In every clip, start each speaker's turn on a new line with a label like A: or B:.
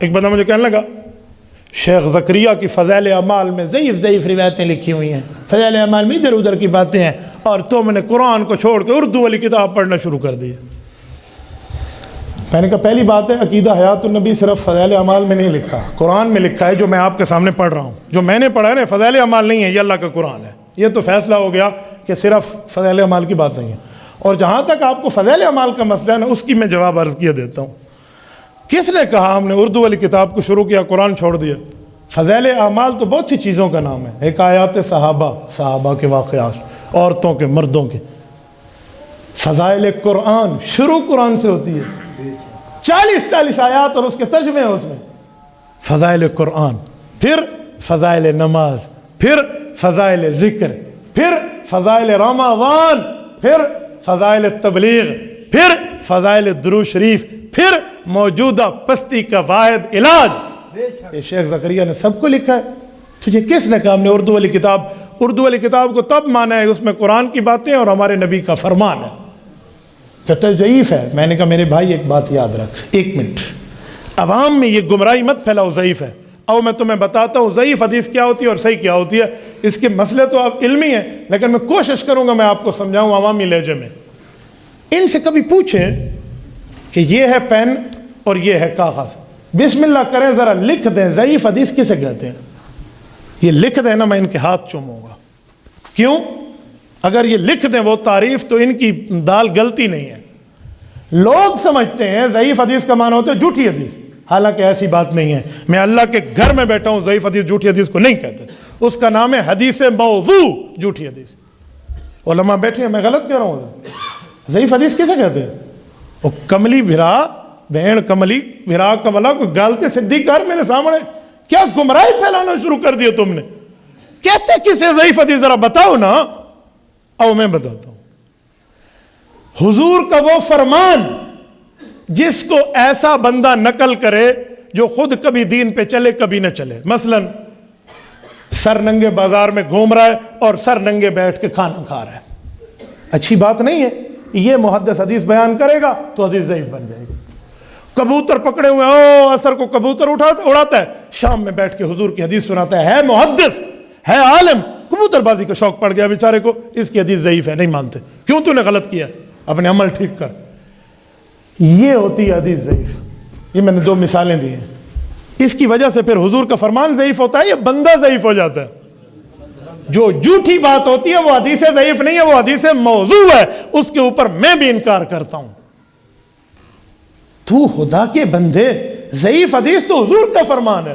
A: ایک بندہ مجھے کہنے لگا شیخ زکریا کی فضائل اعمال میں ضعیف روایتیں لکھی ہوئی ہیں، فضائل اعمال میں ادھر ادھر کی باتیں ہیں، اور تم نے قرآن کو چھوڑ کے اردو والی کتاب پڑھنا شروع کر دی۔ میں نے کہا پہلی بات ہے عقیدہ حیات النبی صرف فضائل اعمال میں نہیں لکھا، قرآن میں لکھا ہے جو میں آپ کے سامنے پڑھ رہا ہوں، جو میں نے پڑھا ہے نا فضائل اعمال نہیں ہے، یہ اللہ کا قرآن ہے۔ یہ تو فیصلہ ہو گیا کہ صرف فضائل اعمال کی بات نہیں ہے۔ اور جہاں تک آپ کو فضائل اعمال کا مسئلہ ہے نا، اس کی میں جواب عرض کیا دیتا ہوں۔ کس نے کہا ہم نے اردو والی کتاب کو شروع کیا قرآن چھوڑ دیا؟ فضائل اعمال تو بہت سی چیزوں کا نام ہے، حکایات صحابہ کے واقعات، عورتوں کے، مردوں کے۔ فضائل قرآن شروع قرآن سے ہوتی ہے، 40 آیات اور اس کے ترجمے ہیں اس میں۔ فضائل قرآن، پھر فضائل نماز، پھر فضائل ذکر، پھر فضائل رمضان، پھر فضائل تبلیغ، پھر فضائل درود شریف، پھر موجودہ پستی کا واحد علاج۔ یہ شیخ زکریا نے سب کو لکھا ہے۔ تجھے کس نے کہا ہم نے اردو والی کتاب کو تب مانا ہے اس میں قرآن کی باتیں اور ہمارے نبی کا فرمان ہے؟ کہتا ہے ضعیف ہے۔ میں نے کہا میرے بھائی ایک بات یاد رکھ، 1 منٹ، عوام میں یہ گمراہی مت پھیلاؤ ضعیف ہے۔ اور میں تمہیں بتاتا ہوں ضعیف حدیث کیا ہوتی ہے اور صحیح کیا ہوتی ہے۔ اس کے مسئلے تو اب علمی ہیں، لیکن میں کوشش کروں گا میں آپ کو سمجھاؤں عوامی لہجے میں۔ ان سے کبھی پوچھیں کہ یہ ہے پین اور یہ ہے کاغذ، بسم اللہ کریں ذرا لکھ دیں ضعیف حدیث کسے کہتے ہیں؟ یہ لکھ دیں نا، میں ان کے ہاتھ چوموں گا۔ کیوں؟ اگر یہ لکھ دیں وہ تعریف تو ان کی دال گلتی نہیں ہے۔ لوگ سمجھتے ہیں ضعیف حدیث کا معنی ہوتا ہے جھوٹی حدیث، حالانکہ ایسی بات نہیں ہے۔ میں اللہ کے گھر میں بیٹھا ہوں، ضعیف حدیث جھوٹی حدیث کو نہیں کہتے، اس کا نام ہے حدیث موضوع، جھوٹی حدیث۔ علماء بیٹھے ہیں، میں غلط کہہ رہا ہوں؟ ضعیف حدیث کسے کہتے ہیں؟ وہ کملی بھرا بہن کملی بھرا کملا کو گالتے صدی کر میرے سامنے، کیا گمراہی پھیلانا شروع کر دیا تم نے؟ کہتے کسے ضعیف حدیث ذرا بتاؤ نا۔ او میں بتاتا ہوں، حضور کا وہ فرمان جس کو ایسا بندہ نقل کرے جو خود کبھی دین پہ چلے کبھی نہ چلے، مثلا سر ننگے بازار میں گھوم رہا ہے اور سر ننگے بیٹھ کے کھانا کھا رہا ہے، اچھی بات نہیں ہے۔ یہ محدث حدیث بیان کرے گا تو حدیث ضعیف بن جائے گی۔ کبوتر پکڑے ہوئے ہیں، اثر کو کبوتر اڑاتا ہے، شام میں بیٹھ کے حضور کی حدیث سناتا ہے محدث ہے عالم، کبوتر بازی کا شوق پڑ گیا بیچارے کو، اس کی حدیث ضعیف ہے، نہیں مانتے۔ کیوں؟ تو نے غلط کیا، اپنے عمل ٹھیک کر۔ یہ ہوتی ہے حدیث ضعیف۔ یہ میں نے 2 مثالیں دی ہیں۔ اس کی وجہ سے پھر حضور کا فرمان ضعیف ہوتا ہے، یہ بندہ ضعیف ہو جاتا ہے۔ جو جھوٹی بات ہوتی ہے وہ حدیث ضعیف نہیں ہے، وہ حدیث موضوع ہے، اس کے اوپر میں بھی انکار کرتا ہوں۔ تو خدا کے بندے، ضعیف حدیث تو حضور کا فرمان ہے۔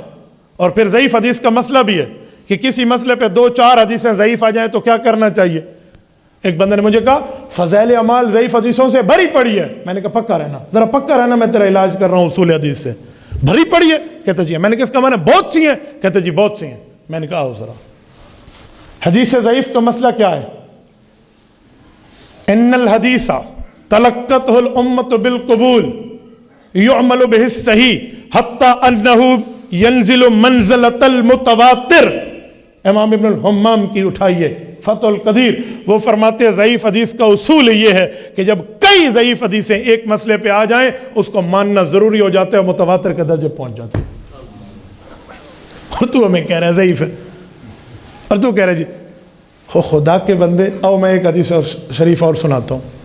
A: اور پھر ضعیف حدیث کا مسئلہ بھی ہے کہ کسی مسئلے پہ 2-4 حدیثیں ضعیف آ جائیں تو کیا کرنا چاہیے؟ ایک بندے نے مجھے کہا فضائل اعمال ضعیف حدیثوں سے بھری پڑی ہے۔ میں نے کہا پکا رہنا، ذرا پکا رہنا، میں تیرا علاج کر رہا ہوں اصول حدیث سے۔ بھری پڑی ہے؟ کہتا جی۔ میں نے کہا اس کا معنی بہت سی ہیں؟ کہتا جی بہت سی ہیں۔ میں نے کہا آؤ ذرا، حدیث ضعیف کا مسئلہ کیا ہے؟ ان الحدیث تلقته الامة بالقبول يعمل به الصحيح حتى انه ينزل منزلة المتواتر۔ امام ابن الحمام کی اٹھائیے فتح القدیر، وہ فرماتے ہیں ضعیف حدیث کا اصول یہ ہے کہ جب کئی ضعیف حدیثیں ایک مسئلے پہ آ جائیں اس کو ماننا ضروری ہو جاتا ہے، متواتر کے درجے پہنچ جاتے ہیں۔ اور تو ہمیں کہہ رہا ہے ضعیف ہے، اور تو کہہ رہا ہے جی خدا کے بندے۔ او میں ایک حدیث شریف اور سناتا ہوں۔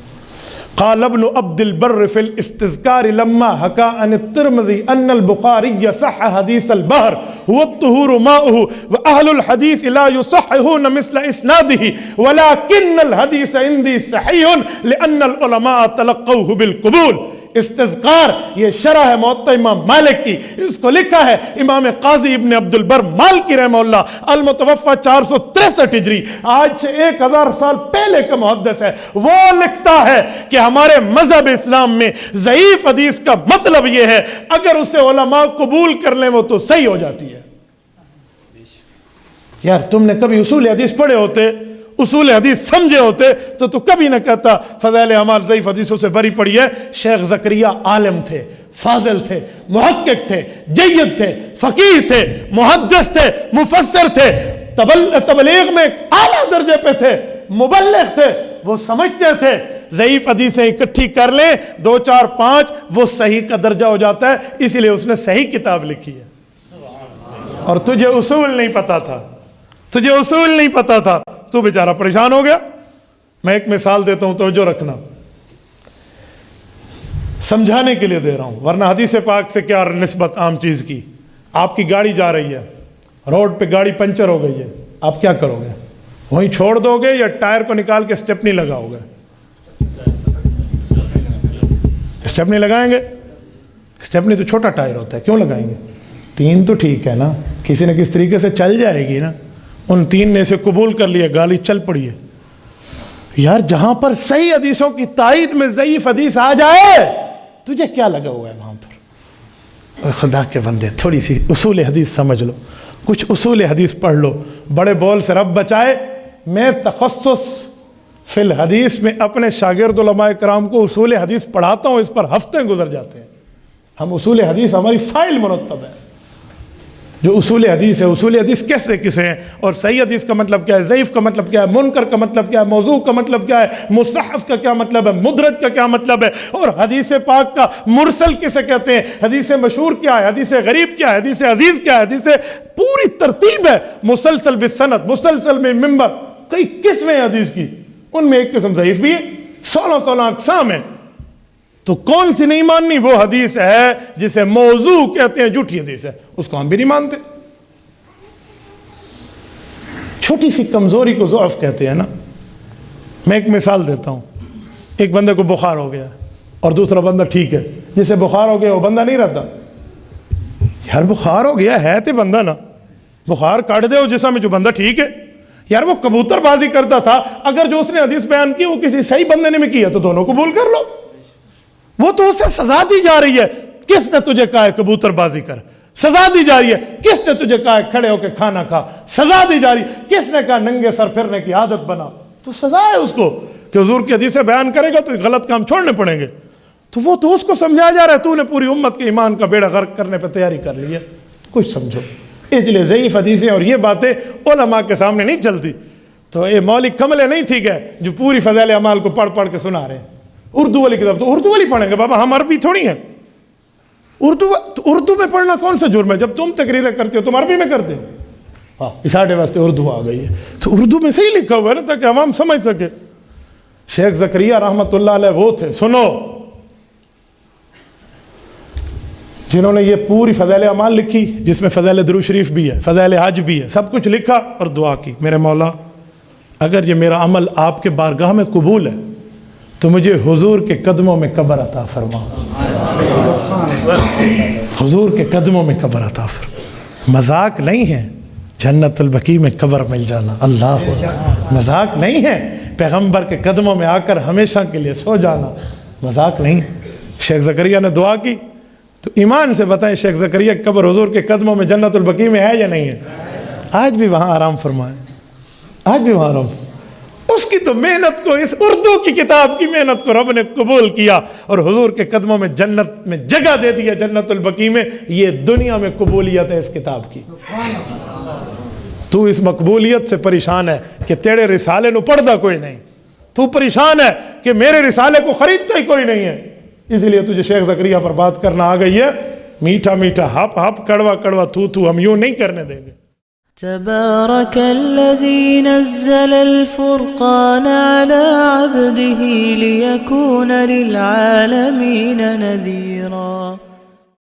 A: قال ابن عبد البر في الاستذكار لما حكى عن الترمذي ان البخاري صح حديث البحر هو الطهور ماؤه واهل الحديث لا يصححون مثل اسناده ولكن الحديث عندي صحيح لان العلماء تلقوه بالقبول۔ استذکار یہ شرح ہے موطا امام مالک کی، اس کو لکھا ہے امام قاضی ابن عبد البر مالکی رحمہ اللہ، المتوفى 463 ہجری، آج سے 1000 سال پہلے کا محدث ہے۔ وہ لکھتا ہے کہ ہمارے مذہب اسلام میں ضعیف حدیث کا مطلب یہ ہے اگر اسے علماء قبول کر لیں وہ تو صحیح ہو جاتی ہے۔ یار تم نے کبھی اصول حدیث پڑھے ہوتے، اصول حدیث سمجھے ہوتے تو کبھی نہ کہتا فضائل اعمال ضعیف حدیثوں سے بھری پڑی ہے۔ شیخ زکریا عالم تھے، فاضل تھے، محقق تھے، جید تھے، فقیہ تھے، محدث تھے، مفسر تھے، تبلیغ میں اعلیٰ درجے پہ تھے، مبلغ تھے۔ وہ سمجھتے تھے ضعیف حدیثیں اکٹھی کر لیں 2 4 5 وہ صحیح کا درجہ ہو جاتا ہے. اسی لیے اس نے صحیح کتاب لکھی ہے. اور تجھے اصول نہیں پتا تھا, تجھے اصول نہیں پتا تھا, تو بیچارہ پریشان ہو گیا. میں ایک مثال دیتا ہوں, توجہ رکھنا, سمجھانے کے لیے دے رہا ہوں, ورنہ حدیث پاک سے کیا نسبت عام چیز کی. آپ کی گاڑی جا رہی ہے, روڈ پہ گاڑی پنچر ہو گئی ہے, آپ کیا کرو گے؟ وہیں چھوڑ دو گے یا ٹائر کو نکال کے اسٹیپنی لگاؤ گے؟ اسٹیپنی لگائیں گے. اسٹیپنی تو چھوٹا ٹائر ہوتا ہے, کیوں لگائیں گے؟ 3 تو ٹھیک ہے نا, کسی نہ کسی طریقے سے چل جائے گی نا. ان 3 نے اسے قبول کر لیا, گاڑی چل پڑی ہے. یار جہاں پر صحیح حدیثوں کی تائید میں ضعیف حدیث آ جائے, تجھے کیا لگا ہوا ہے وہاں پر؟ خدا کے بندے تھوڑی سی اصول حدیث سمجھ لو, کچھ اصول حدیث پڑھ لو. بڑے بول سے رب بچائے, میں تخصص فی الحدیث میں اپنے شاگرد علماء کرام کو اصول حدیث پڑھاتا ہوں, اس پر ہفتے گزر جاتے ہیں. ہم اصول حدیث, ہماری فائل مرتب ہے جو اصول حدیث ہے. اصول حدیث کیسے کسے ہیں, اور صحیح حدیث کا مطلب کیا ہے, ضعیف کا مطلب کیا ہے, منکر کا مطلب کیا ہے, موضوع کا مطلب کیا ہے, مصحف کا کیا مطلب ہے, مدرج کا کیا مطلب ہے, اور حدیث پاک کا مرسل کسے کہتے ہیں, حدیث مشہور کیا ہے, حدیث غریب کیا ہے, حدیث عزیز کیا ہے, حدیث پوری ترتیب ہے. مسلسل بالسند, مسلسل میں منبر, کئی قسمیں حدیث کی, ان میں ایک قسم ضعیف بھی ہے, 16 اقسام ہیں. تو کون سی نہیں ماننی؟ وہ حدیث ہے جسے موضوع کہتے ہیں, جھوٹی حدیث ہے, اس کو ہم بھی نہیں مانتے. چھوٹی سی کمزوری کو ضعف کہتے ہیں نا. میں ایک مثال دیتا ہوں, ایک بندے کو بخار ہو گیا اور دوسرا بندہ ٹھیک ہے. جسے بخار ہو گیا وہ بندہ نہیں رہتا. یار بخار ہو گیا ہے تے بندہ نا, بخار کاٹ دے وہ جسم میں, جو بندہ ٹھیک ہے. یار وہ کبوتر بازی کرتا تھا, اگر جو اس نے حدیث بیان کی وہ کسی صحیح بندے نے میں کیا تو دونوں قبول کر لو. وہ تو اسے سزا دی جا رہی ہے. کس نے تجھے کہا ہے کبوتر بازی کر؟ سزا دی جا رہی ہے. کس نے تجھے کہا ہے کھڑے ہو کے کھانا کھا؟ سزا دی جا رہی ہے. کس نے کہا ننگے سر پھرنے کی عادت بنا؟ تو سزا ہے اس کو کہ حضور کی حدیثیں بیان کرے گا تو غلط کام چھوڑنے پڑیں گے. تو وہ تو اس کو سمجھایا جا رہا ہے, تو نے پوری امت کے ایمان کا بیڑا غرق کرنے پہ تیاری کر لی ہے. کچھ سمجھو. اس لیے ضعیف حدیثیں اور یہ باتیں علماء کے سامنے نہیں چلتی. تو یہ مولک کملے نہیں تھی کہ جو پوری فضائل اعمال کو پڑھ پڑھ کے سنا رہے ہیں. اردو والی کتاب تو اردو والی پڑھیں گے بابا, ہم عربی تھوڑی ہیں. اردو میں پڑھنا کون سا جرم ہے؟ جب تم تقریریں کرتے ہو تم عربی میں کرتے ہو. ہاں اساڑے واسطے اردو آ گئی ہے, تو اردو میں صحیح لکھا ہوا ہے نا, تاکہ عوام سمجھ سکے. شیخ زکریا رحمت اللہ علیہ وہ تھے, سنو, جنہوں نے یہ پوری فضائل اعمال لکھی, جس میں فضائل درود شریف بھی ہے, فضائل حج بھی ہے, سب کچھ لکھا اور دعا کی, میرے مولا اگر یہ میرا عمل آپ کے بارگاہ میں قبول ہے تو مجھے حضور کے قدموں میں قبر عطا فرما. حضور کے قدموں میں قبر عطا فرما. مذاق نہیں ہے جنت البقیع میں قبر مل جانا, اللہ مذاق نہیں ہے پیغمبر کے قدموں میں آ کر ہمیشہ کے لیے سو جانا, مذاق نہیں. شیخ زکریا نے دعا کی, تو ایمان سے بتائیں شیخ زکریا کی قبر حضور کے قدموں میں جنت البقیع میں ہے یا نہیں ہے؟ آج بھی وہاں آرام فرمائے, آج بھی وہاں آرام. اس کی تو محنت کو, اس اردو کی کتاب کی محنت کو رب نے قبول کیا اور حضور کے قدموں میں جنت میں جگہ دے دیا, جنت البقیع میں. یہ دنیا میں قبولیت ہے اس کتاب کی. تو اس مقبولیت سے پریشان ہے کہ تیرے رسالے نو پڑھتا کوئی نہیں, تو پریشان ہے کہ میرے رسالے کو خریدتا ہی کوئی نہیں ہے. اس لیے تجھے شیخ زکریا پر بات کرنا آ گئی ہے. میٹھا میٹھا, ہپ ہپ, کڑوا کڑوا, تو ہم یوں نہیں کرنے دیں گے.
B: تبارك الذي نزل الفرقان على عبده ليكون للعالمين نذيرا.